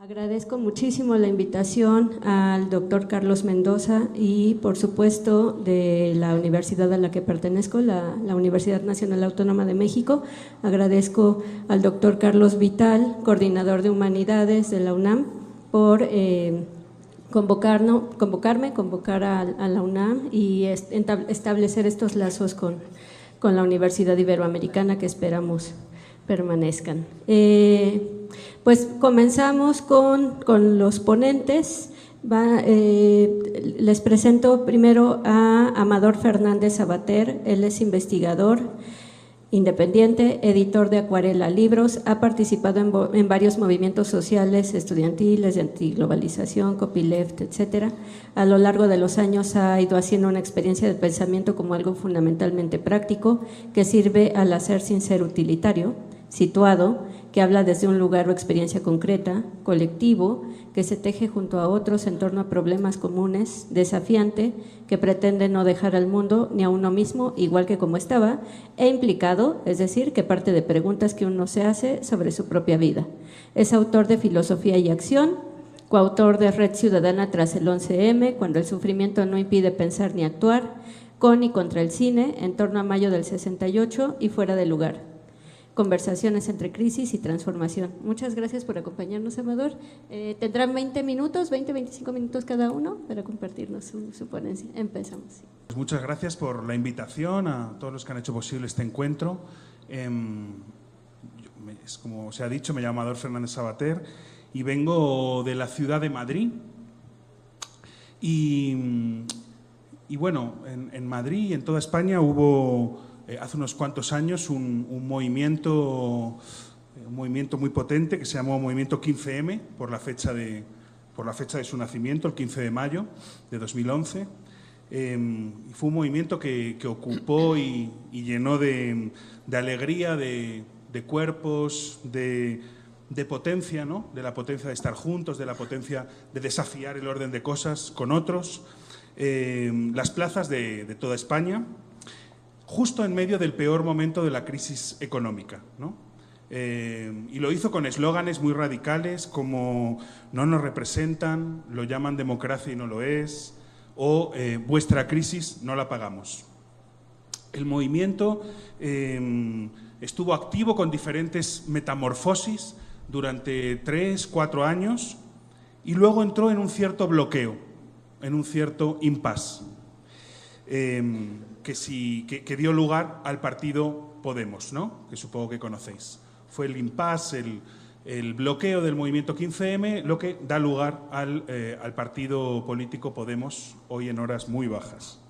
Agradezco muchísimo la invitación al doctor Carlos Mendoza y, por supuesto, de la universidad a la que pertenezco, la Universidad Nacional Autónoma de México. Agradezco al doctor Carlos Vital, coordinador de Humanidades de la UNAM, por convocar a la UNAM y establecer estos lazos con la Universidad Iberoamericana que esperamos permanezcan. Pues comenzamos con los ponentes. Les presento primero a Amador Fernández Sabater. Él es investigador independiente, editor de Acuarela Libros, ha participado en varios movimientos sociales estudiantiles de antiglobalización, copyleft, etcétera. A lo largo de los años ha ido haciendo una experiencia de pensamiento como algo fundamentalmente práctico que sirve al hacer sin ser utilitario, situado, que habla desde un lugar o experiencia concreta, colectivo, que se teje junto a otros en torno a problemas comunes, desafiante, que pretende no dejar al mundo ni a uno mismo igual que como estaba, e implicado, es decir, que parte de preguntas que uno se hace sobre su propia vida. Es autor de Filosofía y Acción, coautor de Red Ciudadana tras el 11M, cuando el sufrimiento no impide pensar ni actuar, con y contra el cine, en torno a mayo del 68 y Fuera de lugar. Conversaciones entre crisis y transformación. Muchas gracias por acompañarnos, Amador. Tendrán 20 minutos, 25 minutos cada uno para compartirnos su ponencia. Empezamos. Muchas gracias por la invitación a todos los que han hecho posible este encuentro. Como se ha dicho, me llamo Amador Fernández Sabater y vengo de la ciudad de Madrid. Y bueno, en Madrid y en toda España hubo hace unos cuantos años un movimiento muy potente que se llamó Movimiento 15M por la fecha de su nacimiento, el 15 de mayo de 2011. Y fue un movimiento que ocupó y llenó de alegría, de cuerpos, de potencia, ¿no? De la potencia de estar juntos, de la potencia de desafiar el orden de cosas con otros, las plazas de toda España, justo en medio del peor momento de la crisis económica, ¿no? Y lo hizo con eslóganes muy radicales como no nos representan, lo llaman democracia y no lo es, o vuestra crisis no la pagamos. El movimiento estuvo activo con diferentes metamorfosis durante 3, 4 años y luego entró en un cierto bloqueo, en un cierto impasse. Que dio lugar al partido Podemos, ¿no? Que supongo que conocéis. Fue el impasse, el bloqueo del movimiento 15M, lo que da lugar al partido político Podemos, hoy en horas muy bajas.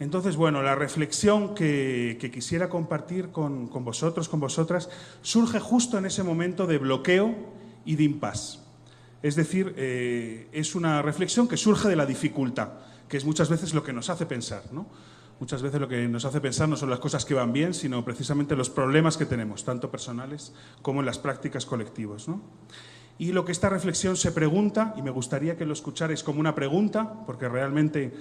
Entonces, bueno, la reflexión que quisiera compartir con vosotros, con vosotras, surge justo en ese momento de bloqueo y de impasse. Es decir, es una reflexión que surge de la dificultad, que es muchas veces lo que nos hace pensar, ¿no? Muchas veces lo que nos hace pensar no son las cosas que van bien, sino precisamente los problemas que tenemos, tanto personales como en las prácticas colectivas, ¿no? Y lo que esta reflexión se pregunta, y me gustaría que lo escucharais como una pregunta, porque realmente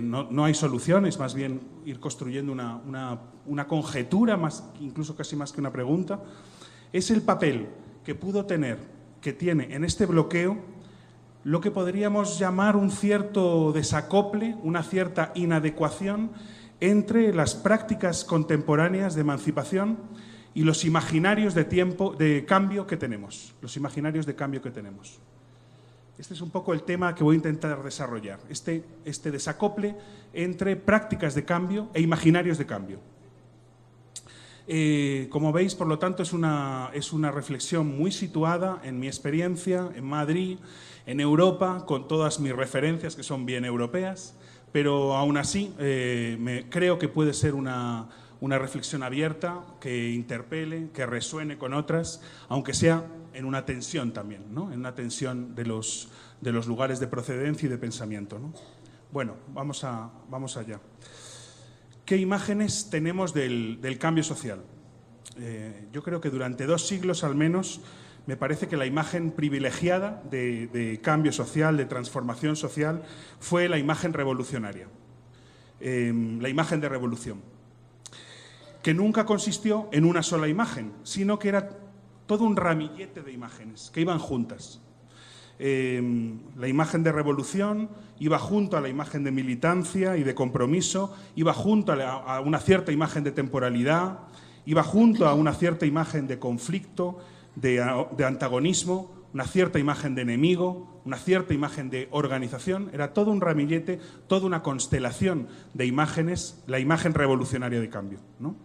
no hay soluciones, más bien ir construyendo una conjetura, incluso casi más que una pregunta, es el papel que tiene en este bloqueo lo que podríamos llamar un cierto desacople, una cierta inadecuación entre las prácticas contemporáneas de emancipación y los imaginarios de cambio que tenemos. Los imaginarios de cambio que tenemos. Este es un poco el tema que voy a intentar desarrollar, este desacople entre prácticas de cambio e imaginarios de cambio. Como veis, por lo tanto, es una reflexión muy situada en mi experiencia en Madrid, en Europa, con todas mis referencias que son bien europeas, pero aún así creo que puede ser una reflexión abierta, que interpele, que resuene con otras, aunque sea en una tensión también, ¿no? En una tensión de los lugares de procedencia y de pensamiento, ¿no? Bueno, vamos allá. ¿Qué imágenes tenemos del cambio social? Yo creo que durante 2 siglos al menos me parece que la imagen privilegiada de cambio social, de transformación social, fue la imagen revolucionaria, la imagen de revolución, que nunca consistió en una sola imagen, sino que era todo un ramillete de imágenes que iban juntas. La imagen de revolución iba junto a la imagen de militancia y de compromiso, iba junto a una cierta imagen de temporalidad, iba junto a una cierta imagen de conflicto, de antagonismo, una cierta imagen de enemigo, una cierta imagen de organización. Era todo un ramillete, toda una constelación de imágenes, la imagen revolucionaria de cambio, ¿no?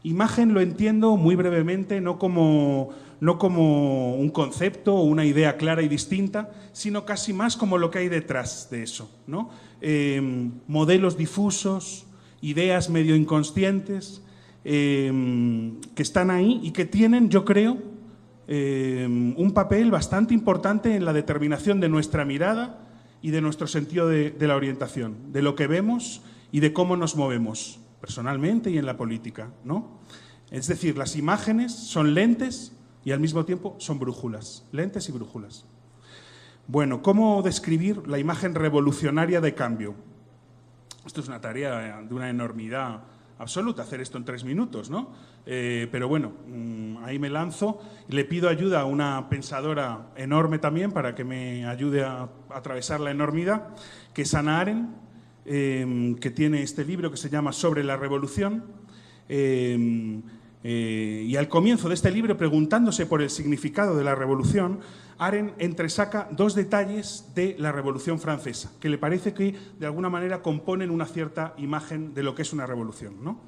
Imagen lo entiendo muy brevemente, no como un concepto o una idea clara y distinta, sino casi más como lo que hay detrás de eso, ¿no? Modelos difusos, ideas medio inconscientes, que están ahí y que tienen, yo creo, un papel bastante importante en la determinación de nuestra mirada y de nuestro sentido de la orientación, de lo que vemos y de cómo nos movemos personalmente y en la política, ¿no? Es decir, las imágenes son lentes y al mismo tiempo son brújulas, lentes y brújulas. Bueno, ¿cómo describir la imagen revolucionaria de cambio? Esto es una tarea de una enormidad absoluta, hacer esto en 3 minutos, ¿no? Pero bueno, ahí me lanzo. Le pido ayuda a una pensadora enorme también para que me ayude a atravesar la enormidad, que es Hannah Arendt, que tiene este libro que se llama Sobre la revolución. Y al comienzo de este libro, preguntándose por el significado de la revolución, Arendt entresaca 2 detalles de la Revolución Francesa, que le parece que de alguna manera componen una cierta imagen de lo que es una revolución, ¿no?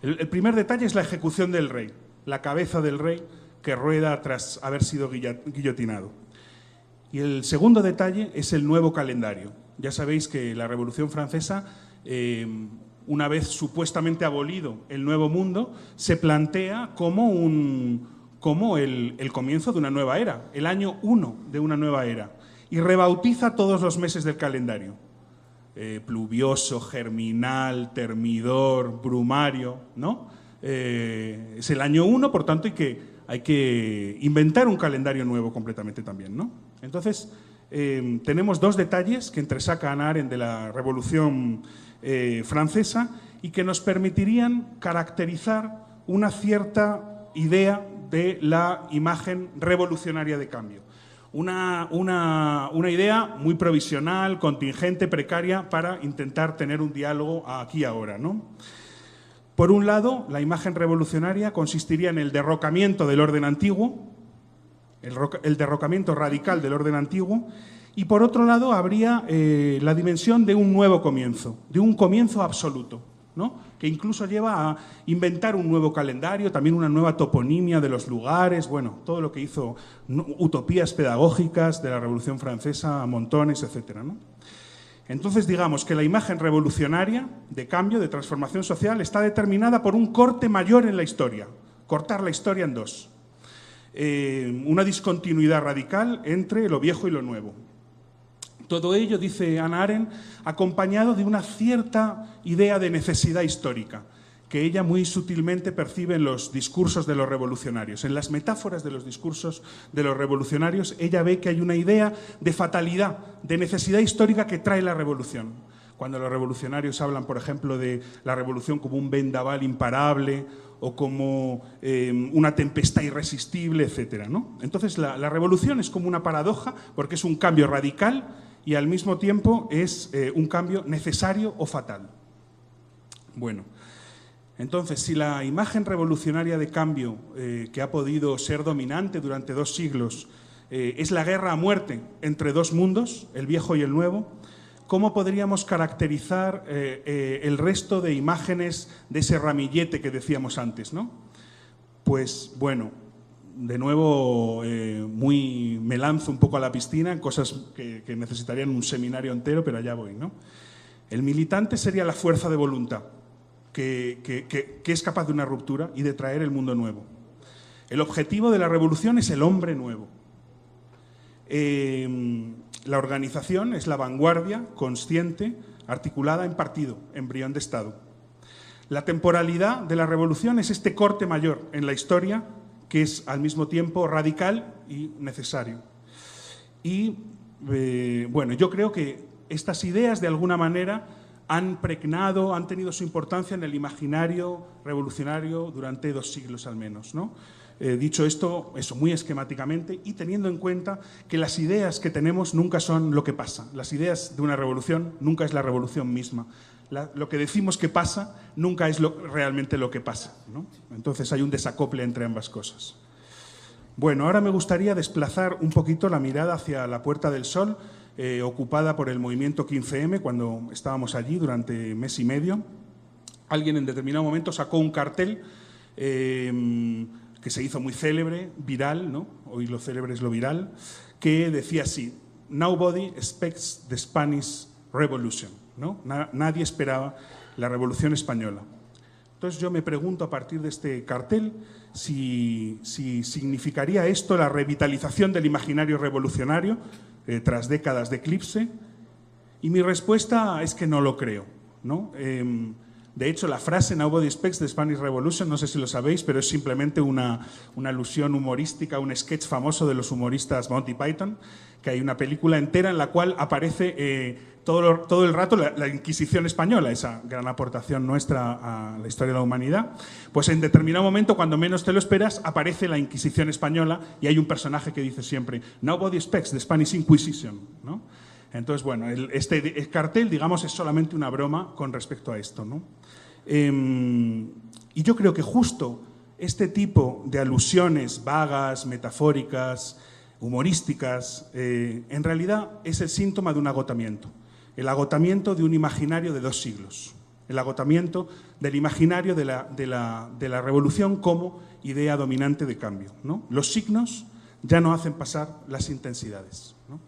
El primer detalle es la ejecución del rey, la cabeza del rey que rueda tras haber sido guillotinado. Y el segundo detalle es el nuevo calendario. Ya sabéis que la Revolución Francesa, una vez supuestamente abolido el Nuevo Mundo, se plantea como el comienzo de una nueva era, el año 1 de una nueva era, y rebautiza todos los meses del calendario. Pluvioso, germinal, termidor, brumario, ¿no? Es el año 1, por tanto hay que inventar un calendario nuevo completamente también, ¿no? Entonces, tenemos 2 detalles que entresaca Hannah Arendt de la Revolución Francesa y que nos permitirían caracterizar una cierta idea de la imagen revolucionaria de cambio. Una idea muy provisional, contingente, precaria, para intentar tener un diálogo aquí y ahora, ¿no? Por un lado, la imagen revolucionaria consistiría en el derrocamiento del orden antiguo, el derrocamiento radical del orden antiguo, y por otro lado habría la dimensión de un nuevo comienzo, de un comienzo absoluto, ¿no? Que incluso lleva a inventar un nuevo calendario, también una nueva toponimia de los lugares, bueno, todo lo que hizo, utopías pedagógicas de la Revolución Francesa, montones, etcétera, ¿no? Entonces, digamos que la imagen revolucionaria de cambio, de transformación social, está determinada por un corte mayor en la historia, cortar la historia en 2. Una discontinuidad radical entre lo viejo y lo nuevo. Todo ello, dice Hannah Arendt, acompañado de una cierta idea de necesidad histórica, que ella muy sutilmente percibe en los discursos de los revolucionarios. En las metáforas de los discursos de los revolucionarios, ella ve que hay una idea de fatalidad, de necesidad histórica que trae la revolución. Cuando los revolucionarios hablan, por ejemplo, de la revolución como un vendaval imparable o como una tempestad irresistible, etcétera, ¿no? Entonces, la revolución es como una paradoja porque es un cambio radical y al mismo tiempo es un cambio necesario o fatal. Bueno, entonces, si la imagen revolucionaria de cambio que ha podido ser dominante durante 2 siglos es la guerra a muerte entre 2 mundos, el viejo y el nuevo, ¿cómo podríamos caracterizar el resto de imágenes de ese ramillete que decíamos antes, ¿no? Pues, bueno, de nuevo me lanzo un poco a la piscina en cosas que necesitarían un seminario entero, pero allá voy, ¿no? El militante sería la fuerza de voluntad que es capaz de una ruptura y de traer el mundo nuevo. El objetivo de la revolución es el hombre nuevo. La organización es la vanguardia consciente, articulada en partido, embrión de Estado. La temporalidad de la revolución es este corte mayor en la historia que es al mismo tiempo radical y necesario. Y bueno, yo creo que estas ideas de alguna manera han pregnado, han tenido su importancia en el imaginario revolucionario durante 2 siglos al menos, ¿no? Dicho esto, eso muy esquemáticamente, y teniendo en cuenta que las ideas que tenemos nunca son lo que pasa. Las ideas de una revolución nunca es la revolución misma. Lo que decimos que pasa nunca es realmente lo que pasa, ¿no? Entonces hay un desacople entre ambas cosas. Bueno, ahora me gustaría desplazar un poquito la mirada hacia la Puerta del Sol, ocupada por el movimiento 15M, cuando estábamos allí durante mes y medio. Alguien en determinado momento sacó un cartel que se hizo muy célebre, viral, ¿no? Hoy lo célebre es lo viral, que decía así: "Nobody expects the Spanish Revolution", ¿no? Nadie esperaba la Revolución Española. Entonces yo me pregunto a partir de este cartel si significaría esto la revitalización del imaginario revolucionario tras décadas de eclipse, y mi respuesta es que no lo creo, ¿no? De hecho, la frase "Nobody expects the Spanish Revolution", no sé si lo sabéis, pero es simplemente una alusión humorística, un sketch famoso de los humoristas Monty Python, que hay una película entera en la cual aparece todo el rato la Inquisición española, esa gran aportación nuestra a la historia de la humanidad. Pues en determinado momento, cuando menos te lo esperas, aparece la Inquisición española y hay un personaje que dice siempre "Nobody expects the Spanish Inquisition", ¿no? Entonces, bueno, el cartel, digamos, es solamente una broma con respecto a esto, ¿no? Y yo creo que justo este tipo de alusiones vagas, metafóricas, humorísticas, en realidad es el síntoma de un agotamiento. El agotamiento de un imaginario de 2 siglos. El agotamiento del imaginario de la revolución como idea dominante de cambio, ¿no? Los signos ya no hacen pasar las intensidades, ¿no?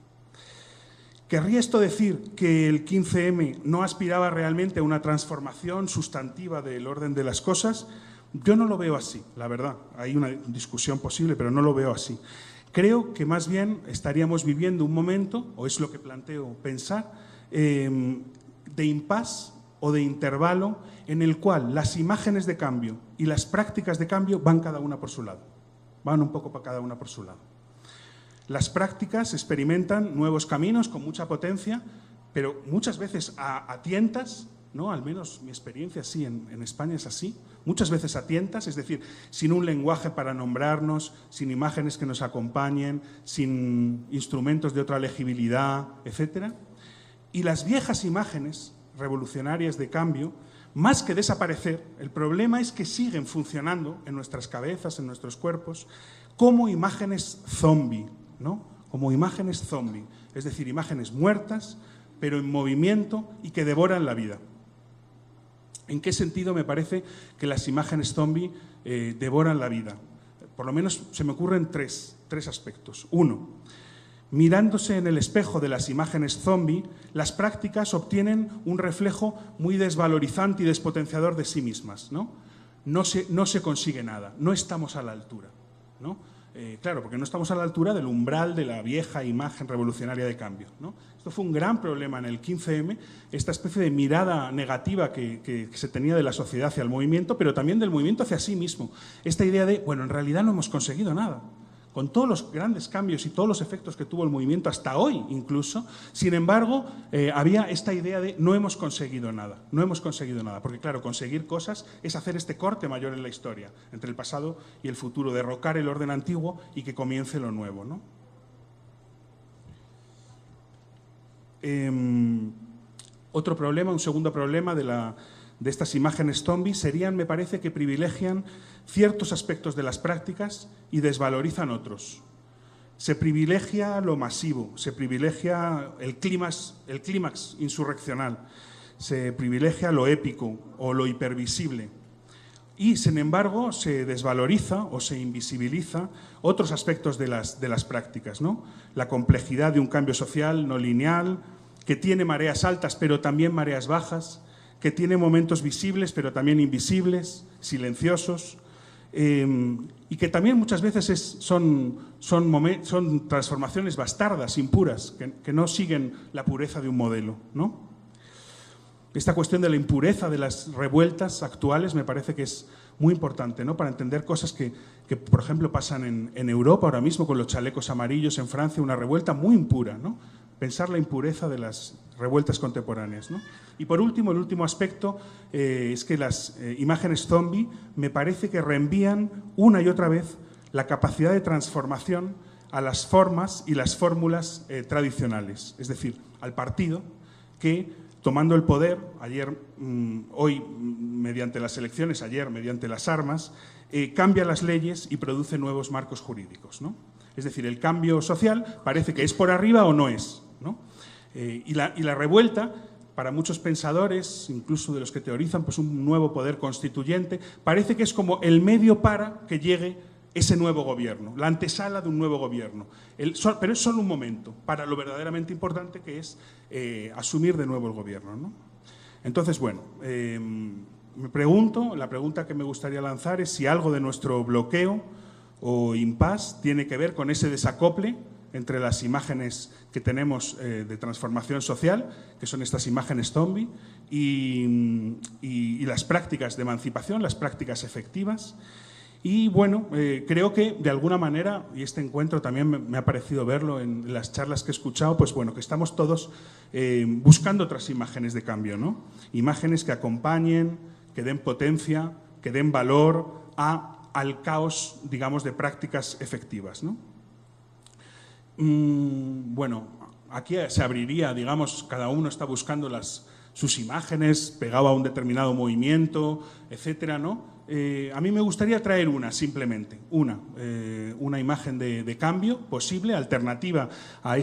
¿Querría esto decir que el 15M no aspiraba realmente a una transformación sustantiva del orden de las cosas? Yo no lo veo así, la verdad. Hay una discusión posible, pero no lo veo así. Creo que más bien estaríamos viviendo un momento, o es lo que planteo pensar, de impasse o de intervalo en el cual las imágenes de cambio y las prácticas de cambio van cada una por su lado. Van un poco para cada una por su lado. Las prácticas experimentan nuevos caminos con mucha potencia, pero muchas veces a tientas, ¿no? Al menos mi experiencia sí en España es así, muchas veces a tientas, es decir, sin un lenguaje para nombrarnos, sin imágenes que nos acompañen, sin instrumentos de otra legibilidad, etc. Y las viejas imágenes revolucionarias de cambio, más que desaparecer, el problema es que siguen funcionando en nuestras cabezas, en nuestros cuerpos, como imágenes zombie, ¿no? Como imágenes zombie, es decir, imágenes muertas, pero en movimiento y que devoran la vida. ¿En qué sentido me parece que las imágenes zombie devoran la vida? Por lo menos se me ocurren tres aspectos. Uno, mirándose en el espejo de las imágenes zombie, las prácticas obtienen un reflejo muy desvalorizante y despotenciador de sí mismas, ¿no? No se consigue nada, no estamos a la altura, ¿no? Claro, porque no estamos a la altura del umbral de la vieja imagen revolucionaria de cambio, ¿no? Esto fue un gran problema en el 15M, esta especie de mirada negativa que se tenía de la sociedad hacia el movimiento, pero también del movimiento hacia sí mismo. Esta idea de, bueno, en realidad no hemos conseguido nada. Con todos los grandes cambios y todos los efectos que tuvo el movimiento hasta hoy incluso, sin embargo, había esta idea de no hemos conseguido nada, porque claro, conseguir cosas es hacer este corte mayor en la historia, entre el pasado y el futuro, derrocar el orden antiguo y que comience lo nuevo, ¿no? Otro problema, un segundo problema de estas imágenes zombies serían, me parece, que privilegian ciertos aspectos de las prácticas y desvalorizan otros. Se privilegia lo masivo, se privilegia el clímax insurreccional, se privilegia lo épico o lo hipervisible. Y, sin embargo, se desvaloriza o se invisibiliza otros aspectos de las prácticas, ¿no? La complejidad de un cambio social no lineal, que tiene mareas altas pero también mareas bajas, que tiene momentos visibles pero también invisibles, silenciosos, y que también muchas veces son transformaciones bastardas, impuras, que no siguen la pureza de un modelo, ¿no? Esta cuestión de la impureza de las revueltas actuales me parece que es muy importante, ¿no? Para entender cosas que por ejemplo, pasan en Europa ahora mismo con los chalecos amarillos en Francia, una revuelta muy impura, ¿no? Pensar la impureza de las revueltas contemporáneas, ¿no? Y por último, el último aspecto es que las imágenes zombie me parece que reenvían una y otra vez la capacidad de transformación a las formas y las fórmulas tradicionales, es decir, al partido que, tomando el poder, hoy mediante las elecciones, ayer mediante las armas, cambia las leyes y produce nuevos marcos jurídicos, ¿no? Es decir, el cambio social parece que es por arriba o no es, ¿no? Y la revuelta, para muchos pensadores, incluso de los que teorizan pues un nuevo poder constituyente, parece que es como el medio para que llegue ese nuevo gobierno, la antesala de un nuevo gobierno. Pero es solo un momento para lo verdaderamente importante, que es asumir de nuevo el gobierno, ¿no? Entonces, bueno, la pregunta que me gustaría lanzar es si algo de nuestro bloqueo o impasse tiene que ver con ese desacople entre las imágenes que tenemos de transformación social, que son estas imágenes zombie, y las prácticas de emancipación, las prácticas efectivas. Y bueno, creo que de alguna manera, y este encuentro también me ha parecido verlo en las charlas que he escuchado, pues bueno, que estamos todos buscando otras imágenes de cambio, ¿no? Imágenes que acompañen, que den potencia, que den valor al caos, digamos, de prácticas efectivas, ¿no? Bueno, aquí se abriría, digamos, cada uno está buscando sus imágenes, pegado a un determinado movimiento, etcétera, ¿no? A mí me gustaría traer simplemente una imagen de cambio posible, alternativa a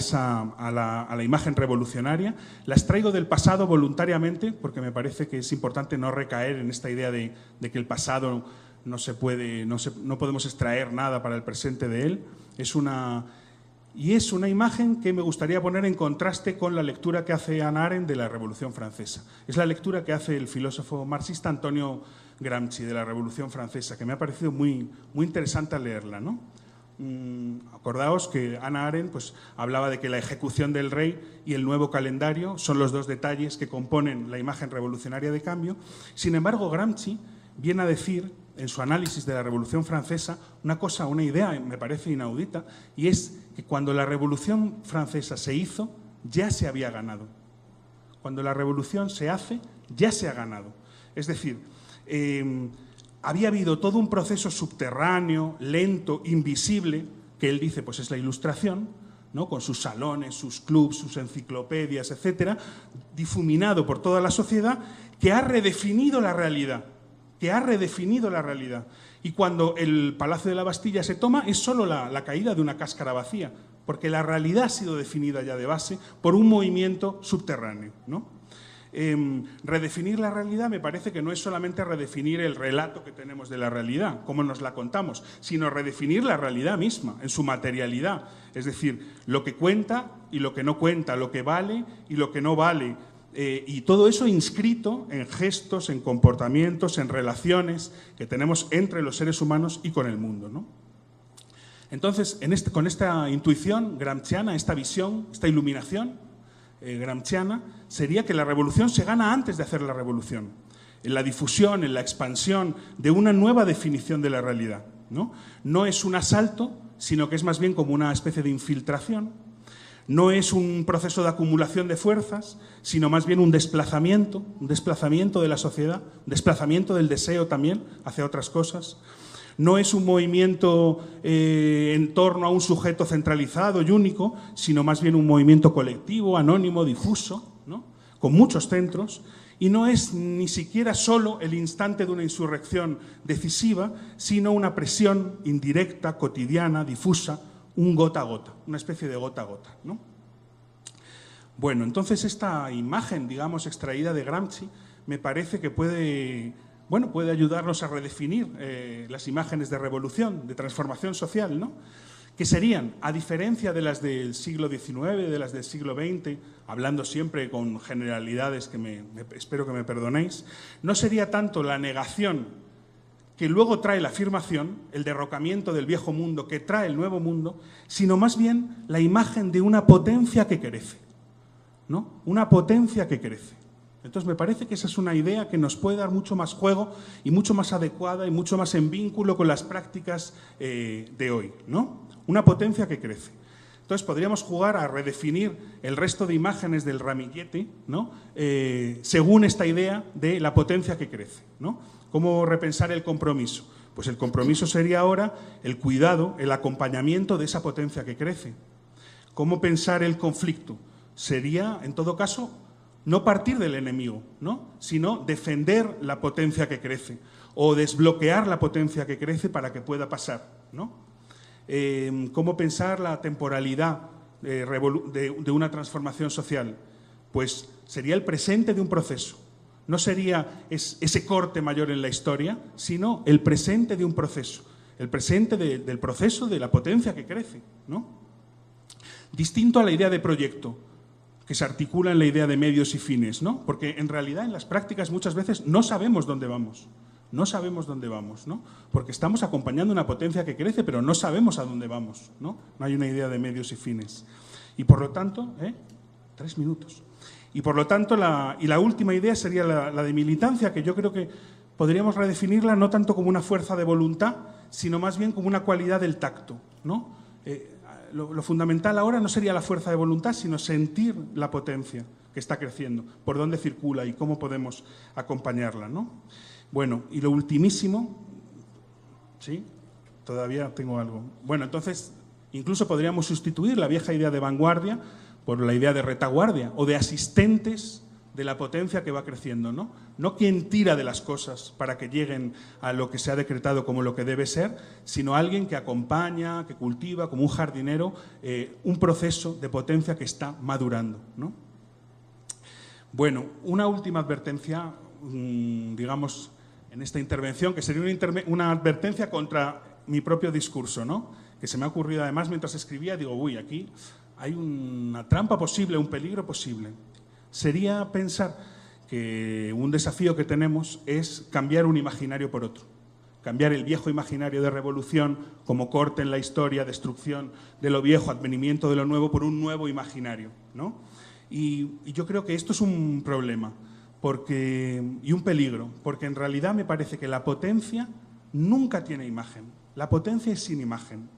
la imagen revolucionaria. Las traigo del pasado voluntariamente, porque me parece que es importante no recaer en esta idea de que el pasado no podemos extraer nada para el presente de él. Es una imagen que me gustaría poner en contraste con la lectura que hace Hannah Arendt de la Revolución Francesa. Es la lectura que hace el filósofo marxista Antonio Gramsci de la Revolución Francesa, que me ha parecido muy, muy interesante al leerla, ¿no? Acordaos que Hannah Arendt pues, hablaba de que la ejecución del rey y el nuevo calendario son los dos detalles que componen la imagen revolucionaria de cambio. Sin embargo, Gramsci viene a decir, en su análisis de la Revolución Francesa, una idea, me parece inaudita, y es que cuando la Revolución Francesa se hizo, ya se había ganado. Cuando la revolución se hace, ya se ha ganado. Es decir, había habido todo un proceso subterráneo, lento, invisible, que él dice pues es la Ilustración, ¿no? Con sus salones, sus clubs, sus enciclopedias, etcétera, difuminado por toda la sociedad, que ha redefinido la realidad. Y cuando el Palacio de la Bastilla se toma, es solo la caída de una cáscara vacía, porque la realidad ha sido definida ya de base por un movimiento subterráneo, ¿no? Redefinir la realidad me parece que no es solamente redefinir el relato que tenemos de la realidad, cómo nos la contamos, sino redefinir la realidad misma, en su materialidad. Es decir, lo que cuenta y lo que no cuenta, lo que vale y lo que no vale. Y todo eso inscrito en gestos, en comportamientos, en relaciones que tenemos entre los seres humanos y con el mundo, ¿no? Entonces, con esta intuición gramsciana, esta visión, esta iluminación gramsciana, sería que la revolución se gana antes de hacer la revolución, en la difusión, en la expansión de una nueva definición de la realidad, ¿no? No es un asalto, sino que es más bien como una especie de infiltración. No es un proceso de acumulación de fuerzas, sino más bien un desplazamiento de la sociedad, un desplazamiento del deseo también hacia otras cosas. No es un movimiento en torno a un sujeto centralizado y único, sino más bien un movimiento colectivo, anónimo, difuso, ¿no? Con muchos centros. Y no es ni siquiera solo el instante de una insurrección decisiva, sino una presión indirecta, cotidiana, difusa, un gota a gota, una especie de gota a gota, ¿no? Bueno, entonces esta imagen, digamos, extraída de Gramsci, me parece que puede ayudarnos a redefinir las imágenes de revolución, de transformación social, ¿no? Que serían, a diferencia de las del siglo XIX, de las del siglo XX, hablando siempre con generalidades que espero que me perdonéis, no sería tanto la negación que luego trae la afirmación, el derrocamiento del viejo mundo que trae el nuevo mundo, sino más bien la imagen de una potencia que crece, ¿no? Una potencia que crece. Entonces me parece que esa es una idea que nos puede dar mucho más juego y mucho más adecuada y mucho más en vínculo con las prácticas de hoy, ¿no? Una potencia que crece. Entonces podríamos jugar a redefinir el resto de imágenes del ramillete, ¿no? Según esta idea de la potencia que crece, ¿no? ¿Cómo repensar el compromiso? Pues el compromiso sería ahora el cuidado, el acompañamiento de esa potencia que crece. ¿Cómo pensar el conflicto? Sería, en todo caso, no partir del enemigo, ¿no? Sino defender la potencia que crece o desbloquear la potencia que crece para que pueda pasar, ¿no? ¿Cómo pensar la temporalidad de una transformación social? Pues sería el presente de un proceso. No sería ese corte mayor en la historia, sino el presente de un proceso. El presente del proceso de la potencia que crece, ¿no? Distinto a la idea de proyecto, que se articula en la idea de medios y fines, ¿no? Porque en realidad en las prácticas muchas veces no sabemos dónde vamos. No sabemos dónde vamos, ¿no? Porque estamos acompañando una potencia que crece, pero no sabemos a dónde vamos, ¿no? No hay una idea de medios y fines. Y por lo tanto, 3 minutos. Y por lo tanto, la última idea sería la de militancia, que yo creo que podríamos redefinirla no tanto como una fuerza de voluntad, sino más bien como una cualidad del tacto, ¿no? Lo fundamental ahora no sería la fuerza de voluntad, sino sentir la potencia que está creciendo, por dónde circula y cómo podemos acompañarla, ¿no? Bueno, y lo ultimísimo, ¿sí? Todavía tengo algo. Bueno, entonces, incluso podríamos sustituir la vieja idea de vanguardia por la idea de retaguardia o de asistentes de la potencia que va creciendo, ¿no? No quien tira de las cosas para que lleguen a lo que se ha decretado como lo que debe ser, sino alguien que acompaña, que cultiva, como un jardinero, un proceso de potencia que está madurando, ¿no? Bueno, una última advertencia, digamos, en esta intervención, que sería una advertencia contra mi propio discurso, ¿no? Que se me ha ocurrido además mientras escribía, digo, uy, aquí hay una trampa posible, un peligro posible. Sería pensar que un desafío que tenemos es cambiar un imaginario por otro. Cambiar el viejo imaginario de revolución como corte en la historia, destrucción de lo viejo, advenimiento de lo nuevo, por un nuevo imaginario, ¿no? Y yo creo que esto es un problema y un peligro, porque en realidad me parece que la potencia nunca tiene imagen. La potencia es sin imagen.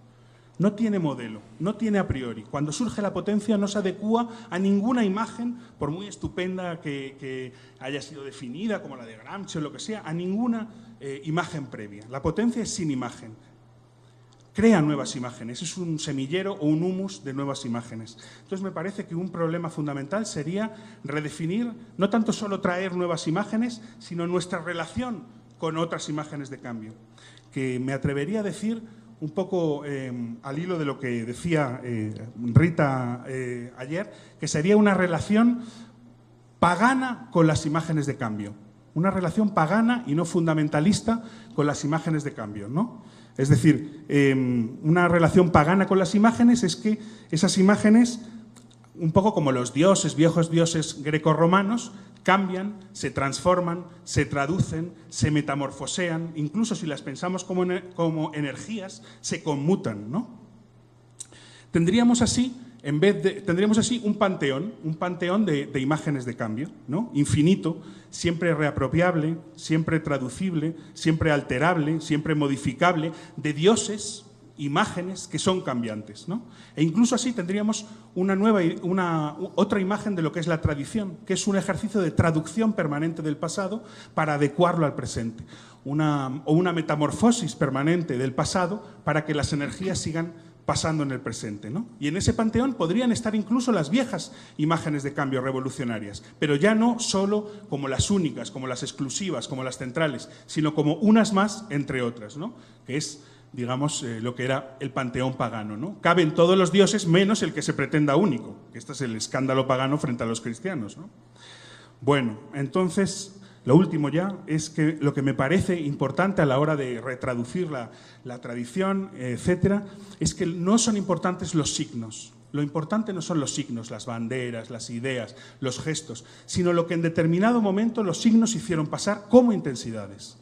No tiene modelo, no tiene a priori. Cuando surge la potencia no se adecúa a ninguna imagen, por muy estupenda que haya sido definida, como la de Gramsci o lo que sea, a ninguna imagen previa. La potencia es sin imagen. Crea nuevas imágenes, es un semillero o un humus de nuevas imágenes. Entonces me parece que un problema fundamental sería redefinir, no tanto solo traer nuevas imágenes, sino nuestra relación con otras imágenes de cambio. Que me atrevería a decir, un poco al hilo de lo que decía Rita ayer, que sería una relación pagana con las imágenes de cambio. Una relación pagana y no fundamentalista con las imágenes de cambio, ¿no? Es decir, una relación pagana con las imágenes es que esas imágenes, un poco como los dioses, viejos dioses grecorromanos, cambian, se transforman, se traducen, se metamorfosean, incluso si las pensamos como energías, se conmutan, ¿no? Tendríamos así un panteón de imágenes de cambio, ¿no? Infinito, siempre reapropiable, siempre traducible, siempre alterable, siempre modificable, de dioses, imágenes que son cambiantes, ¿no? E incluso así tendríamos otra imagen de lo que es la tradición, que es un ejercicio de traducción permanente del pasado para adecuarlo al presente, o una metamorfosis permanente del pasado para que las energías sigan pasando en el presente, ¿no? Y en ese panteón podrían estar incluso las viejas imágenes de cambio revolucionarias, pero ya no solo como las únicas, como las exclusivas, como las centrales, sino como unas más entre otras, ¿no? Que es, digamos, lo que era el panteón pagano, ¿no? Caben todos los dioses menos el que se pretenda único, que este es el escándalo pagano frente a los cristianos, ¿no? Bueno, entonces, lo último ya es que lo que me parece importante a la hora de retraducir la tradición, etcétera, es que no son importantes los signos. Lo importante no son los signos, las banderas, las ideas, los gestos, sino lo que en determinado momento los signos hicieron pasar como intensidades,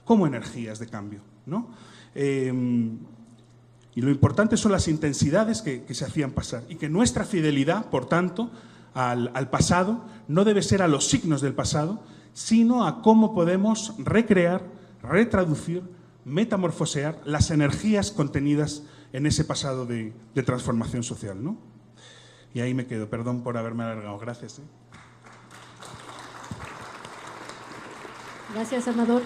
como energías de cambio, ¿no? Y lo importante son las intensidades que se hacían pasar y que nuestra fidelidad, por tanto, al pasado no debe ser a los signos del pasado, sino a cómo podemos recrear, retraducir, metamorfosear las energías contenidas en ese pasado de transformación social, ¿no? Y ahí me quedo. Perdón por haberme alargado. Gracias. Gracias, Amador.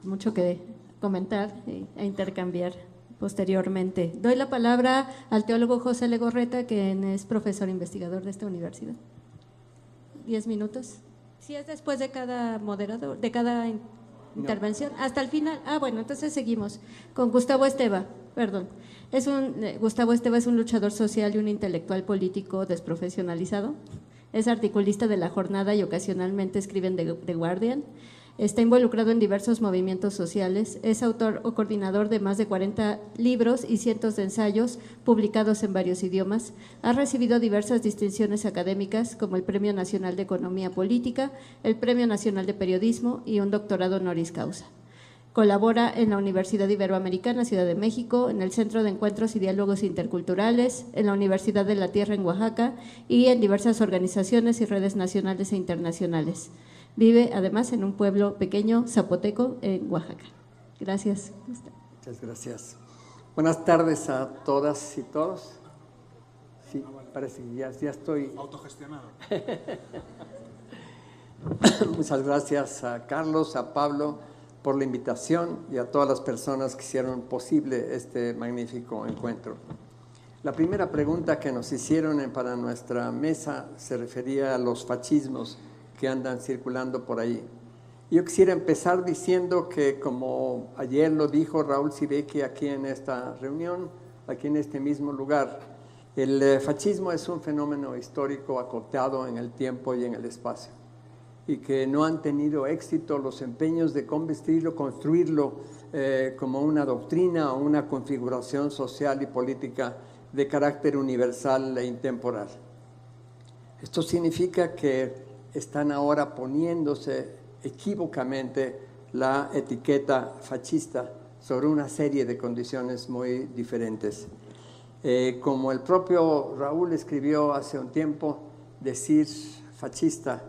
Mucho que comentar e intercambiar posteriormente. Doy la palabra al teólogo José Legorreta, quien es profesor investigador de esta universidad. 10 minutos. Si es después de cada moderador, de cada intervención, hasta el final. Bueno, entonces seguimos con Gustavo Esteva. Perdón. Gustavo Esteva es un luchador social y un intelectual político desprofesionalizado. Es articulista de La Jornada y ocasionalmente escribe en The Guardian. Está involucrado en diversos movimientos sociales. Es autor o coordinador de más de 40 libros y cientos de ensayos publicados en varios idiomas. Ha recibido diversas distinciones académicas como el Premio Nacional de Economía Política, el Premio Nacional de Periodismo y un doctorado honoris causa. Colabora en la Universidad Iberoamericana, Ciudad de México, en el Centro de Encuentros y Diálogos Interculturales, en la Universidad de la Tierra en Oaxaca y en diversas organizaciones y redes nacionales e internacionales. Vive además en un pueblo pequeño, zapoteco, en Oaxaca. Gracias. Muchas gracias. Buenas tardes a todas y todos. Sí, parece que ya estoy autogestionado. Muchas gracias a Carlos, a Pablo, por la invitación y a todas las personas que hicieron posible este magnífico encuentro. La primera pregunta que nos hicieron para nuestra mesa se refería a los fascismos que andan circulando por ahí. Yo quisiera empezar diciendo que, como ayer lo dijo Raúl Sibeki aquí en esta reunión, aquí en este mismo lugar, el fascismo es un fenómeno histórico acotado en el tiempo y en el espacio, y que no han tenido éxito los empeños de convertirlo, construirlo como una doctrina o una configuración social y política de carácter universal e intemporal. Esto significa que están ahora poniéndose equívocamente la etiqueta fascista sobre una serie de condiciones muy diferentes. Como el propio Raúl escribió hace un tiempo, decir fascista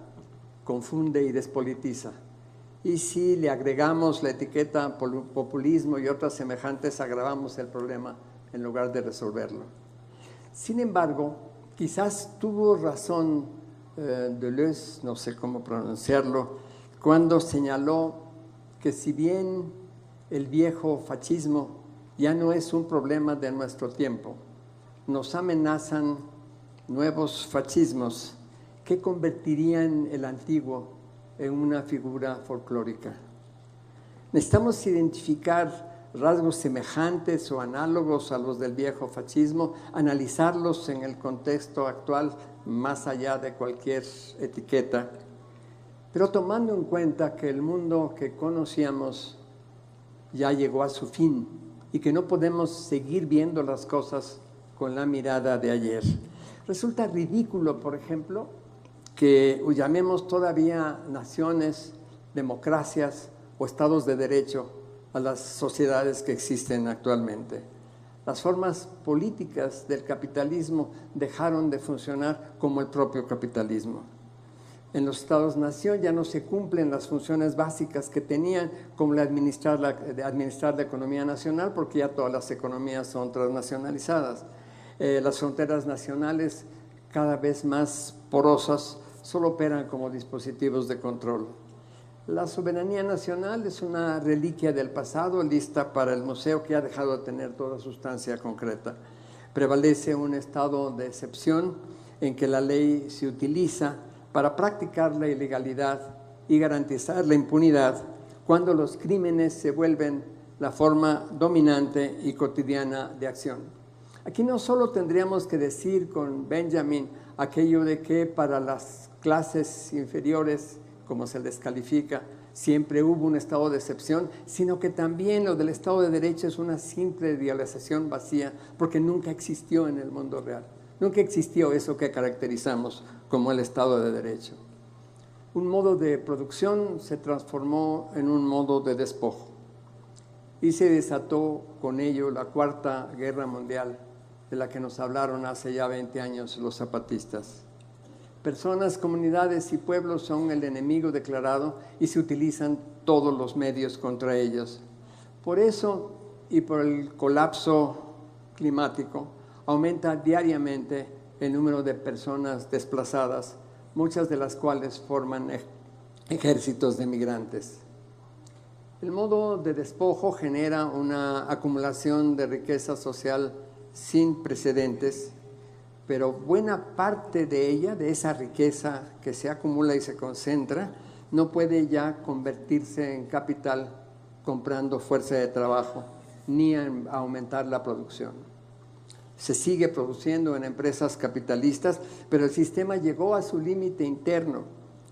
confunde y despolitiza. Y si le agregamos la etiqueta populismo y otras semejantes, agravamos el problema en lugar de resolverlo. Sin embargo, quizás tuvo razón Deleuze, no sé cómo pronunciarlo, cuando señaló que si bien el viejo fascismo ya no es un problema de nuestro tiempo, nos amenazan nuevos fascismos que convertirían el antiguo en una figura folclórica. Necesitamos identificar rasgos semejantes o análogos a los del viejo fascismo, analizarlos en el contexto actual, más allá de cualquier etiqueta, pero tomando en cuenta que el mundo que conocíamos ya llegó a su fin y que no podemos seguir viendo las cosas con la mirada de ayer. Resulta ridículo, por ejemplo, que llamemos todavía naciones, democracias o estados de derecho a las sociedades que existen actualmente. Las formas políticas del capitalismo dejaron de funcionar como el propio capitalismo. En los estados-nación ya no se cumplen las funciones básicas que tenían, como administrar la economía nacional, porque ya todas las economías son transnacionalizadas. Las fronteras nacionales, cada vez más porosas, solo operan como dispositivos de control. La soberanía nacional es una reliquia del pasado, lista para el museo, que ha dejado de tener toda sustancia concreta. Prevalece un estado de excepción en que la ley se utiliza para practicar la ilegalidad y garantizar la impunidad cuando los crímenes se vuelven la forma dominante y cotidiana de acción. Aquí no solo tendríamos que decir con Benjamin aquello de que para las clases inferiores, como se les califica, siempre hubo un estado de excepción, sino que también lo del Estado de Derecho es una simple idealización vacía, porque nunca existió en el mundo real. Nunca existió eso que caracterizamos como el Estado de Derecho. Un modo de producción se transformó en un modo de despojo y se desató con ello la Cuarta Guerra Mundial, de la que nos hablaron hace ya 20 años los zapatistas. Personas, comunidades y pueblos son el enemigo declarado y se utilizan todos los medios contra ellos. Por eso y por el colapso climático, aumenta diariamente el número de personas desplazadas, muchas de las cuales forman ejércitos de migrantes. El modo de despojo genera una acumulación de riqueza social sin precedentes, pero buena parte de ella, de esa riqueza que se acumula y se concentra, no puede ya convertirse en capital comprando fuerza de trabajo, ni en aumentar la producción. Se sigue produciendo en empresas capitalistas, pero el sistema llegó a su límite interno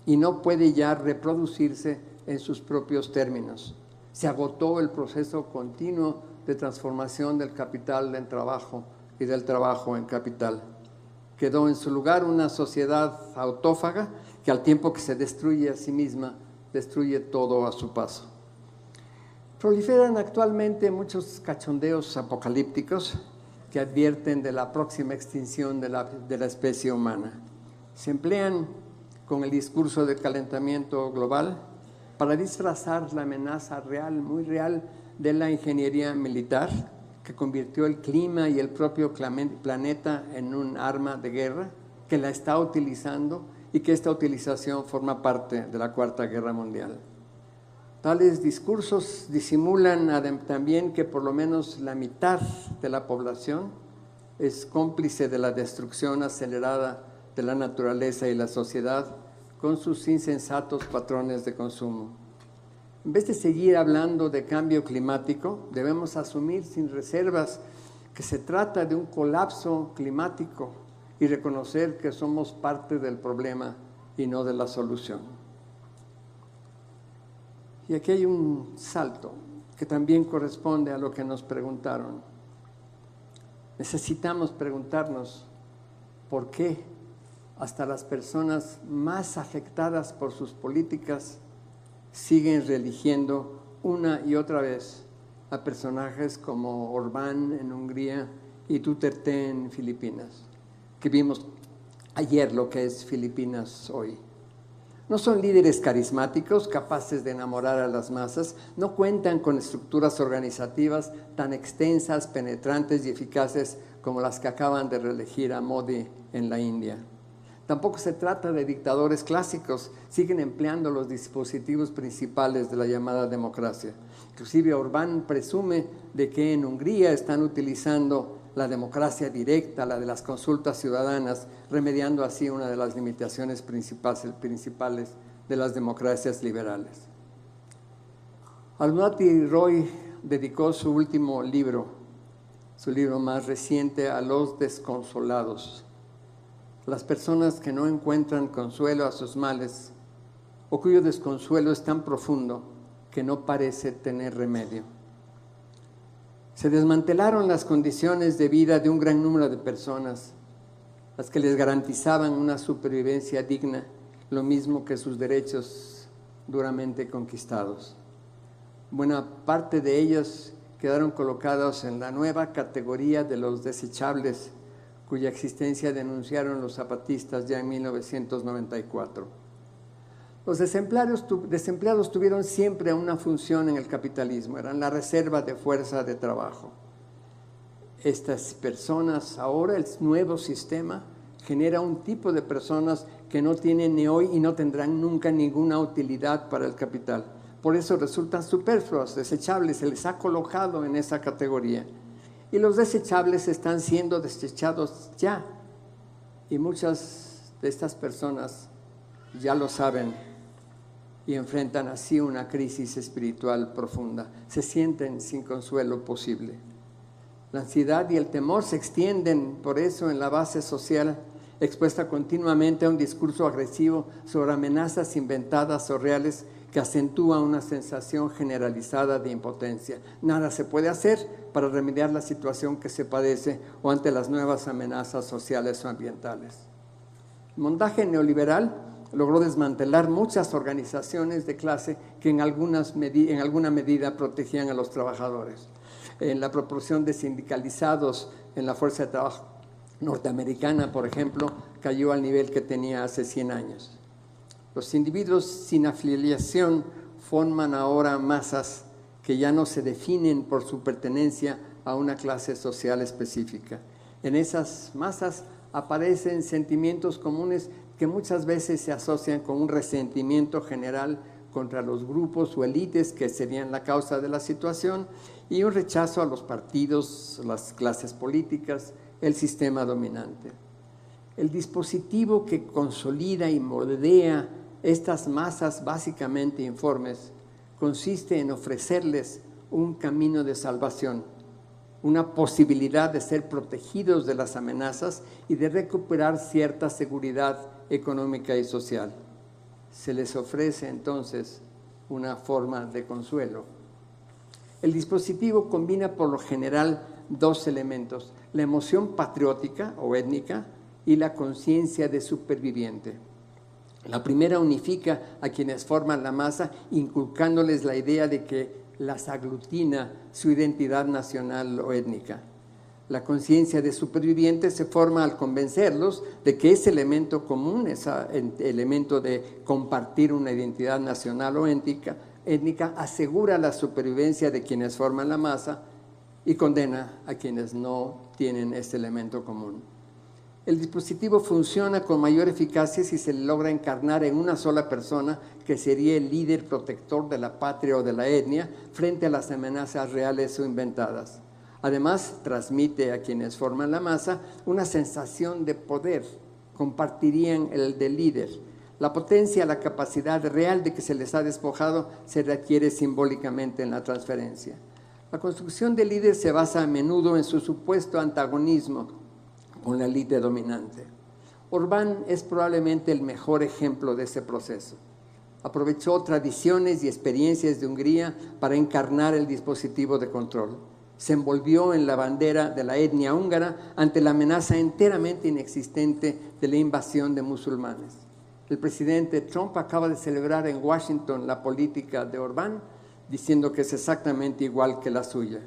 y no puede ya reproducirse en sus propios términos. Se agotó el proceso continuo de transformación del capital en trabajo y del trabajo en capital. Quedó en su lugar una sociedad autófaga que al tiempo que se destruye a sí misma, destruye todo a su paso. Proliferan actualmente muchos cachondeos apocalípticos que advierten de la próxima extinción de la especie humana. Se emplean con el discurso del calentamiento global para disfrazar la amenaza real, muy real, de la ingeniería militar que convirtió el clima y el propio planeta en un arma de guerra, que la está utilizando y que esta utilización forma parte de la Cuarta Guerra Mundial. Tales discursos disimulan también que por lo menos la mitad de la población es cómplice de la destrucción acelerada de la naturaleza y la sociedad con sus insensatos patrones de consumo. En vez de seguir hablando de cambio climático, debemos asumir sin reservas que se trata de un colapso climático y reconocer que somos parte del problema y no de la solución. Y aquí hay un salto que también corresponde a lo que nos preguntaron. Necesitamos preguntarnos por qué hasta las personas más afectadas por sus políticas siguen reeligiendo una y otra vez a personajes como Orbán en Hungría y Duterte en Filipinas, que vimos ayer lo que es Filipinas hoy. No son líderes carismáticos capaces de enamorar a las masas, no cuentan con estructuras organizativas tan extensas, penetrantes y eficaces como las que acaban de reelegir a Modi en la India. Tampoco se trata de dictadores clásicos, siguen empleando los dispositivos principales de la llamada democracia. Inclusive Orbán presume de que en Hungría están utilizando la democracia directa, la de las consultas ciudadanas, remediando así una de las limitaciones principales de las democracias liberales. Arundhati Roy dedicó su último libro, su libro más reciente, a los desconsolados, las personas que no encuentran consuelo a sus males o cuyo desconsuelo es tan profundo que no parece tener remedio. Se desmantelaron las condiciones de vida de un gran número de personas, las que les garantizaban una supervivencia digna, lo mismo que sus derechos duramente conquistados. Buena parte de ellos quedaron colocados en la nueva categoría de los desechables, cuya existencia denunciaron los zapatistas ya en 1994. Los desempleados tuvieron siempre una función en el capitalismo, eran la reserva de fuerza de trabajo. Estas personas, ahora el nuevo sistema genera un tipo de personas que no tienen ni hoy y no tendrán nunca ninguna utilidad para el capital. Por eso resultan superfluos, desechables, se les ha colocado en esa categoría. Y los desechables están siendo desechados ya. Y muchas de estas personas ya lo saben y enfrentan así una crisis espiritual profunda. Se sienten sin consuelo posible. La ansiedad y el temor se extienden por eso en la base social, expuesta continuamente a un discurso agresivo sobre amenazas inventadas o reales que acentúa una sensación generalizada de impotencia. Nada se puede hacer para remediar la situación que se padece o ante las nuevas amenazas sociales o ambientales. El montaje neoliberal logró desmantelar muchas organizaciones de clase que en alguna medida protegían a los trabajadores. En la proporción de sindicalizados en la fuerza de trabajo norteamericana, por ejemplo, cayó al nivel que tenía hace 100 años. Los individuos sin afiliación forman ahora masas que ya no se definen por su pertenencia a una clase social específica. En esas masas aparecen sentimientos comunes que muchas veces se asocian con un resentimiento general contra los grupos o élites que serían la causa de la situación y un rechazo a los partidos, las clases políticas, el sistema dominante. El dispositivo que consolida y moldea estas masas básicamente informes consiste en ofrecerles un camino de salvación, una posibilidad de ser protegidos de las amenazas y de recuperar cierta seguridad económica y social. Se les ofrece entonces una forma de consuelo. El dispositivo combina por lo general dos elementos: la emoción patriótica o étnica y la conciencia de superviviente. La primera unifica a quienes forman la masa, inculcándoles la idea de que las aglutina su identidad nacional o étnica. La conciencia de superviviente se forma al convencerlos de que ese elemento común, ese elemento de compartir una identidad nacional o étnica, asegura la supervivencia de quienes forman la masa y condena a quienes no tienen ese elemento común. El dispositivo funciona con mayor eficacia si se logra encarnar en una sola persona, que sería el líder protector de la patria o de la etnia frente a las amenazas reales o inventadas. Además, transmite a quienes forman la masa una sensación de poder, compartirían el del líder. La potencia, la capacidad real de que se les ha despojado se requiere simbólicamente en la transferencia. La construcción del líder se basa a menudo en su supuesto antagonismo con la élite dominante. Orbán es probablemente el mejor ejemplo de ese proceso. Aprovechó tradiciones y experiencias de Hungría para encarnar el dispositivo de control. Se envolvió en la bandera de la etnia húngara ante la amenaza enteramente inexistente de la invasión de musulmanes. El presidente Trump acaba de celebrar en Washington la política de Orbán, diciendo que es exactamente igual que la suya.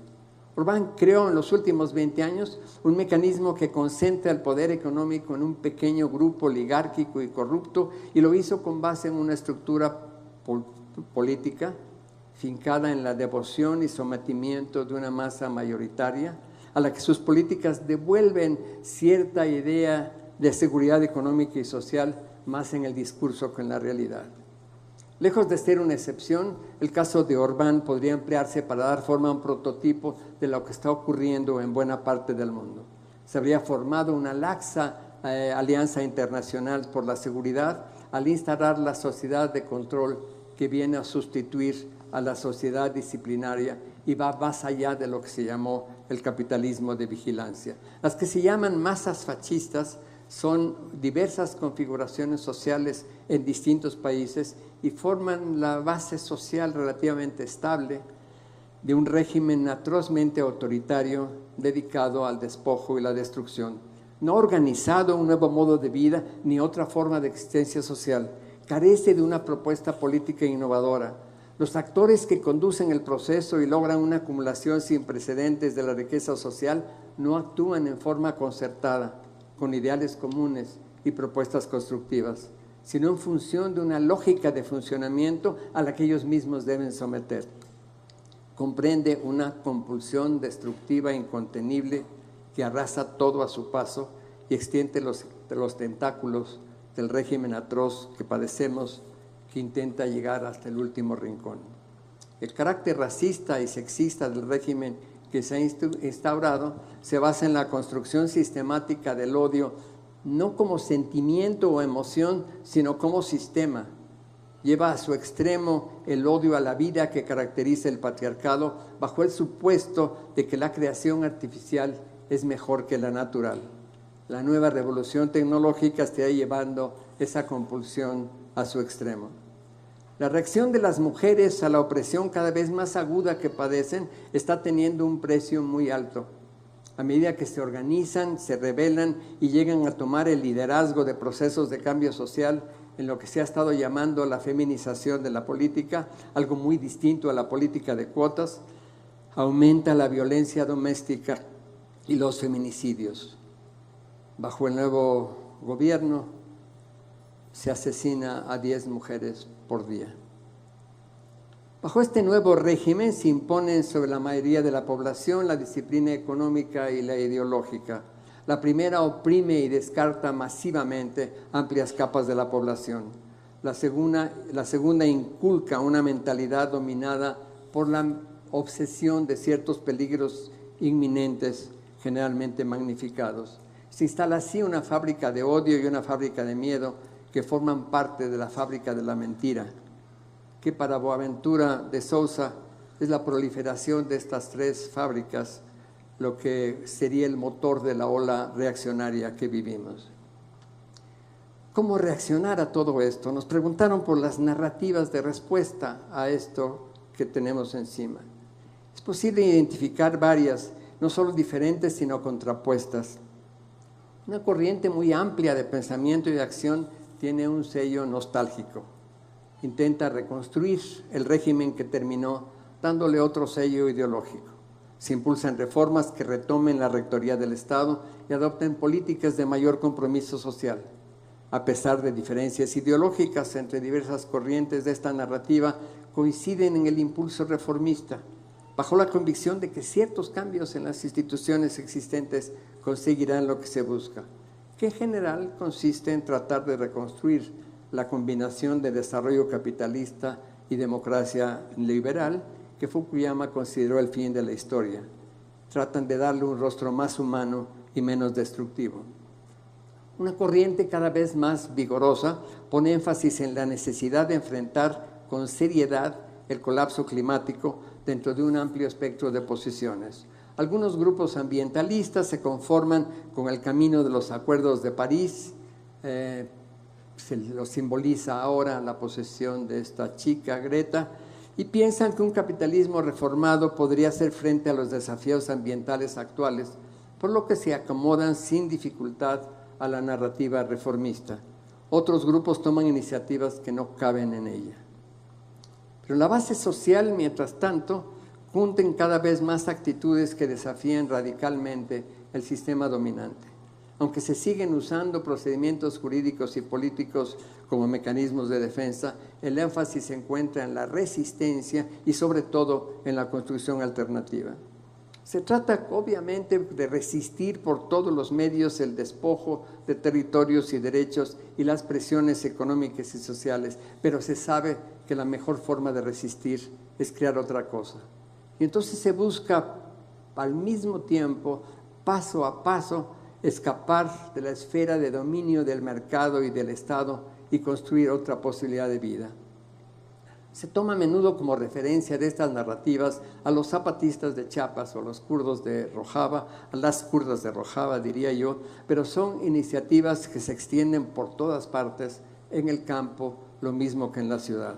Orbán creó en los últimos 20 años un mecanismo que concentra el poder económico en un pequeño grupo oligárquico y corrupto, y lo hizo con base en una estructura política fincada en la devoción y sometimiento de una masa mayoritaria, a la que sus políticas devuelven cierta idea de seguridad económica y social más en el discurso que en la realidad. Lejos de ser una excepción, el caso de Orbán podría emplearse para dar forma a un prototipo de lo que está ocurriendo en buena parte del mundo. Se habría formado una laxa alianza internacional por la seguridad al instalar la sociedad de control, que viene a sustituir a la sociedad disciplinaria y va más allá de lo que se llamó el capitalismo de vigilancia. Las que se llaman masas fascistas son diversas configuraciones sociales en distintos países y forman la base social relativamente estable de un régimen atrozmente autoritario dedicado al despojo y la destrucción. No organizado un nuevo modo de vida ni otra forma de existencia social. Carece de una propuesta política innovadora. Los actores que conducen el proceso y logran una acumulación sin precedentes de la riqueza social no actúan en forma concertada, con ideales comunes y propuestas constructivas, sino en función de una lógica de funcionamiento a la que ellos mismos deben someter. Comprende una compulsión destructiva incontenible que arrasa todo a su paso y extiende los tentáculos del régimen atroz que padecemos, que intenta llegar hasta el último rincón. El carácter racista y sexista del régimen que se ha instaurado se basa en la construcción sistemática del odio, no como sentimiento o emoción, sino como sistema. Lleva a su extremo el odio a la vida que caracteriza el patriarcado, bajo el supuesto de que la creación artificial es mejor que la natural. La nueva revolución tecnológica está llevando esa compulsión a su extremo. La reacción de las mujeres a la opresión cada vez más aguda que padecen está teniendo un precio muy alto. A medida que se organizan, se rebelan y llegan a tomar el liderazgo de procesos de cambio social en lo que se ha estado llamando la feminización de la política, algo muy distinto a la política de cuotas, aumenta la violencia doméstica y los feminicidios. Bajo el nuevo gobierno se asesina a 10 mujeres por día. Bajo este nuevo régimen se imponen sobre la mayoría de la población la disciplina económica y la ideológica. La primera oprime y descarta masivamente amplias capas de la población. La segunda inculca una mentalidad dominada por la obsesión de ciertos peligros inminentes, generalmente magnificados. Se instala así una fábrica de odio y una fábrica de miedo que forman parte de la fábrica de la mentira, que para Boaventura de Sousa es la proliferación de estas tres fábricas lo que sería el motor de la ola reaccionaria que vivimos. ¿Cómo reaccionar a todo esto? Nos preguntaron por las narrativas de respuesta a esto que tenemos encima. Es posible identificar varias, no solo diferentes, sino contrapuestas. Una corriente muy amplia de pensamiento y de acción tiene un sello nostálgico. Intenta reconstruir el régimen que terminó, dándole otro sello ideológico. Se impulsan reformas que retomen la rectoría del Estado y adopten políticas de mayor compromiso social. A pesar de diferencias ideológicas entre diversas corrientes de esta narrativa, coinciden en el impulso reformista, bajo la convicción de que ciertos cambios en las instituciones existentes conseguirán lo que se busca, que en general consiste en tratar de reconstruir la combinación de desarrollo capitalista y democracia liberal que Fukuyama consideró el fin de la historia. Tratan de darle un rostro más humano y menos destructivo. Una corriente cada vez más vigorosa pone énfasis en la necesidad de enfrentar con seriedad el colapso climático dentro de un amplio espectro de posiciones. Algunos grupos ambientalistas se conforman con el camino de los acuerdos de París, se lo simboliza ahora la posesión de esta chica Greta, y piensan que un capitalismo reformado podría hacer frente a los desafíos ambientales actuales, por lo que se acomodan sin dificultad a la narrativa reformista. Otros grupos toman iniciativas que no caben en ella. Pero en la base social, mientras tanto, cunden cada vez más actitudes que desafían radicalmente el sistema dominante. Aunque se siguen usando procedimientos jurídicos y políticos como mecanismos de defensa, el énfasis se encuentra en la resistencia y sobre todo en la construcción alternativa. Se trata obviamente de resistir por todos los medios el despojo de territorios y derechos y las presiones económicas y sociales, pero se sabe que la mejor forma de resistir es crear otra cosa. Y entonces se busca al mismo tiempo, paso a paso, escapar de la esfera de dominio del mercado y del Estado y construir otra posibilidad de vida. Se toma a menudo como referencia de estas narrativas a los zapatistas de Chiapas o los kurdos de Rojava, a las kurdas de Rojava, diría yo, pero son iniciativas que se extienden por todas partes, en el campo, lo mismo que en la ciudad.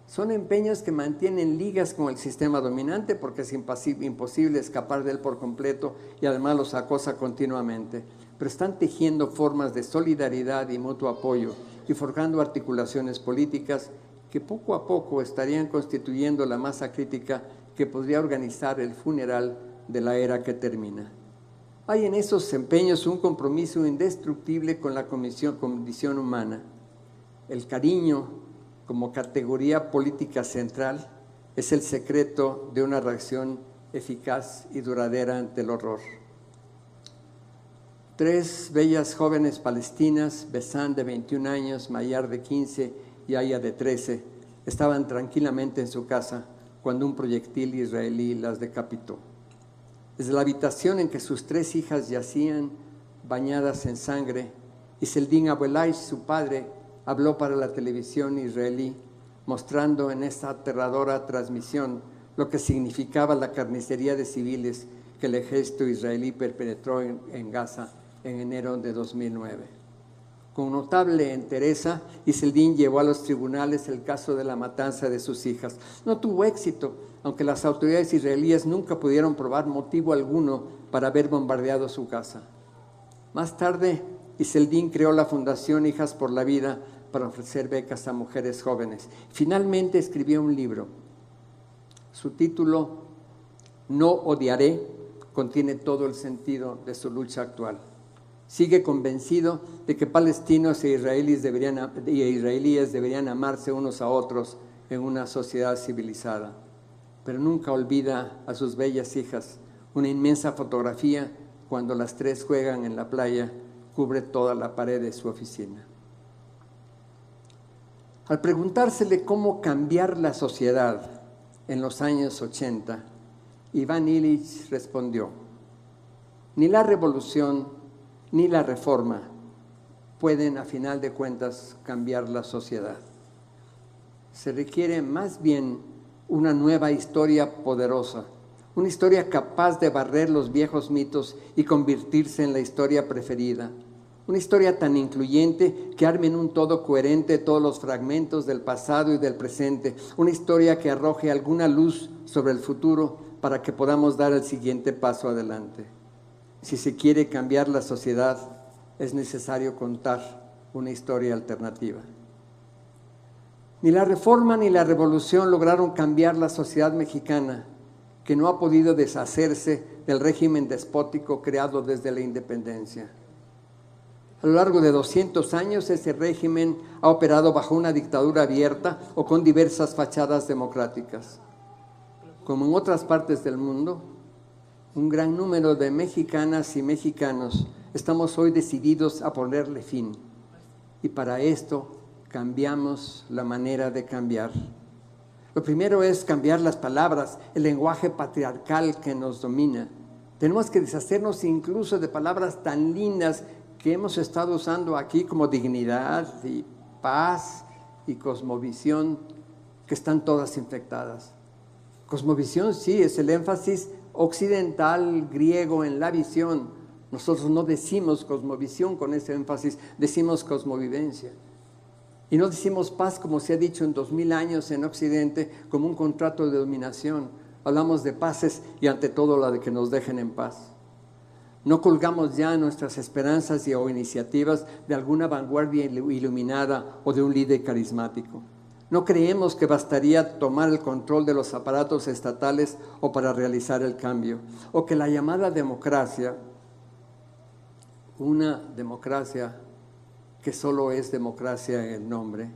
Son empeños que mantienen ligas con el sistema dominante porque es imposible escapar de él por completo y además los acosa continuamente, pero están tejiendo formas de solidaridad y mutuo apoyo y forjando articulaciones políticas que poco a poco estarían constituyendo la masa crítica que podría organizar el funeral de la era que termina. Hay en esos empeños un compromiso indestructible con la condición humana. El cariño como categoría política central es el secreto de una reacción eficaz y duradera ante el horror. 3 bellas jóvenes palestinas, Besán de 21 años, Mayar de 15 y Aya de 13, estaban tranquilamente en su casa cuando un proyectil israelí las decapitó. Desde la habitación en que sus 3 hijas yacían, bañadas en sangre, Iseldin Abuelaish, su padre, habló para la televisión israelí, mostrando en esta aterradora transmisión lo que significaba la carnicería de civiles que el ejército israelí perpetró en Gaza en enero de 2009. Con notable entereza, Iseldin llevó a los tribunales el caso de la matanza de sus hijas. No tuvo éxito, aunque las autoridades israelíes nunca pudieron probar motivo alguno para haber bombardeado su casa. Más tarde, Iseldin creó la Fundación Hijas por la Vida para ofrecer becas a mujeres jóvenes. Finalmente escribió un libro. Su título, No odiaré, contiene todo el sentido de su lucha actual. Sigue convencido de que palestinos e israelíes deberían amarse unos a otros en una sociedad civilizada. Pero nunca olvida a sus bellas hijas. Una inmensa fotografía, cuando las tres juegan en la playa, cubre toda la pared de su oficina. Al preguntársele cómo cambiar la sociedad en los años 80, Iván Illich respondió: ni la revolución ni la reforma pueden, a final de cuentas, cambiar la sociedad. Se requiere más bien una nueva historia poderosa, una historia capaz de barrer los viejos mitos y convertirse en la historia preferida. Una historia tan incluyente que arme en un todo coherente todos los fragmentos del pasado y del presente. Una historia que arroje alguna luz sobre el futuro para que podamos dar el siguiente paso adelante. Si se quiere cambiar la sociedad, es necesario contar una historia alternativa. Ni la reforma ni la revolución lograron cambiar la sociedad mexicana, que no ha podido deshacerse del régimen despótico creado desde la independencia. A lo largo de 200 años, ese régimen ha operado bajo una dictadura abierta o con diversas fachadas democráticas. Como en otras partes del mundo, un gran número de mexicanas y mexicanos estamos hoy decididos a ponerle fin. Y para esto cambiamos la manera de cambiar. Lo primero es cambiar las palabras, el lenguaje patriarcal que nos domina. Tenemos que deshacernos incluso de palabras tan lindas que hemos estado usando aquí, como dignidad y paz y cosmovisión, que están todas infectadas. Cosmovisión sí, es el énfasis occidental griego en la visión. Nosotros no decimos cosmovisión con ese énfasis, decimos cosmovivencia. Y no decimos paz como se ha dicho en 2000 años en Occidente, como un contrato de dominación. Hablamos de paces y ante todo la de que nos dejen en paz. No colgamos ya nuestras esperanzas o iniciativas de alguna vanguardia iluminada o de un líder carismático. No creemos que bastaría tomar el control de los aparatos estatales o para realizar el cambio, o que la llamada democracia, una democracia que solo es democracia en el nombre,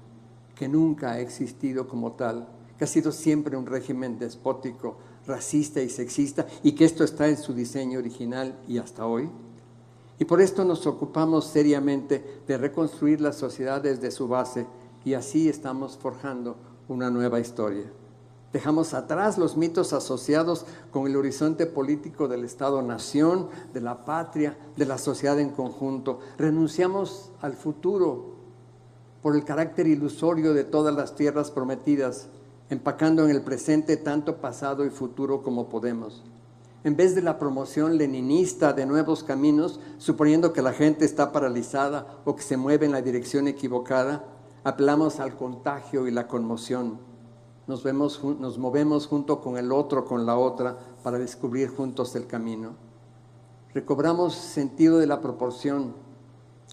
que nunca ha existido como tal, que ha sido siempre un régimen despótico, racista y sexista, y que esto está en su diseño original y hasta hoy. Y por esto nos ocupamos seriamente de reconstruir la sociedad desde su base, y así estamos forjando una nueva historia. Dejamos atrás los mitos asociados con el horizonte político del Estado-nación, de la patria, de la sociedad en conjunto. Renunciamos al futuro por el carácter ilusorio de todas las tierras prometidas, empacando en el presente tanto pasado y futuro como podemos. En vez de la promoción leninista de nuevos caminos, suponiendo que la gente está paralizada o que se mueve en la dirección equivocada, apelamos al contagio y la conmoción. Nos movemos junto con el otro, con la otra, para descubrir juntos el camino. Recobramos sentido de la proporción.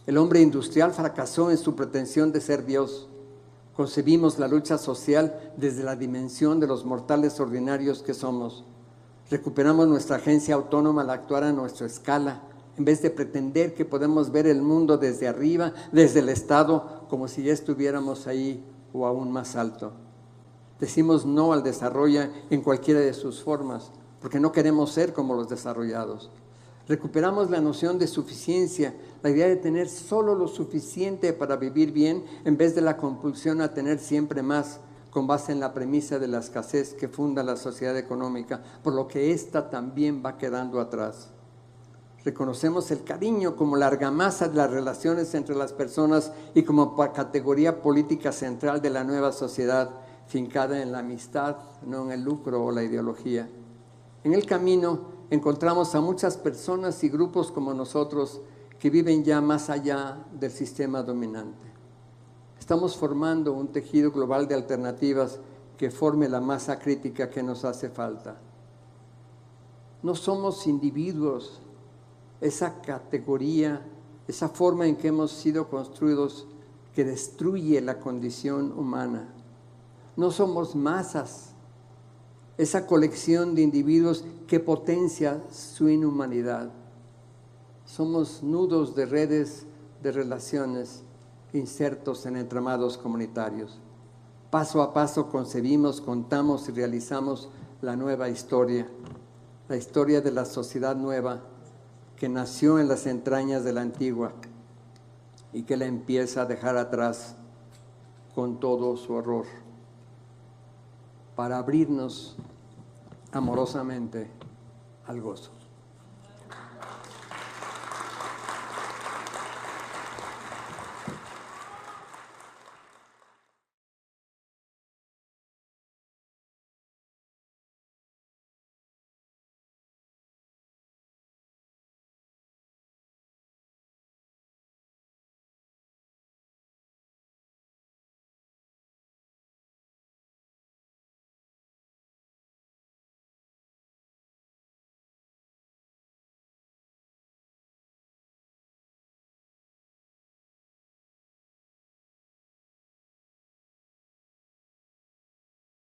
El hombre industrial fracasó en su pretensión de ser Dios. Concebimos la lucha social desde la dimensión de los mortales ordinarios que somos. Recuperamos nuestra agencia autónoma al actuar a nuestra escala, en vez de pretender que podemos ver el mundo desde arriba, desde el Estado, como si ya estuviéramos ahí o aún más alto. Decimos no al desarrollo en cualquiera de sus formas, porque no queremos ser como los desarrollados. Recuperamos la noción de suficiencia, la idea de tener solo lo suficiente para vivir bien, en vez de la compulsión a tener siempre más, con base en la premisa de la escasez que funda la sociedad económica, por lo que ésta también va quedando atrás. Reconocemos el cariño como la argamasa de las relaciones entre las personas y como categoría política central de la nueva sociedad, fincada en la amistad, no en el lucro o la ideología. En el camino encontramos a muchas personas y grupos como nosotros que viven ya más allá del sistema dominante. Estamos formando un tejido global de alternativas que forme la masa crítica que nos hace falta. No somos individuos, esa categoría, esa forma en que hemos sido construidos que destruye la condición humana. No somos masas, esa colección de individuos que potencia su inhumanidad. Somos nudos de redes de relaciones insertos en entramados comunitarios. Paso a paso concebimos, contamos y realizamos la nueva historia, la historia de la sociedad nueva que nació en las entrañas de la antigua y que la empieza a dejar atrás con todo su horror, para abrirnos amorosamente al gozo.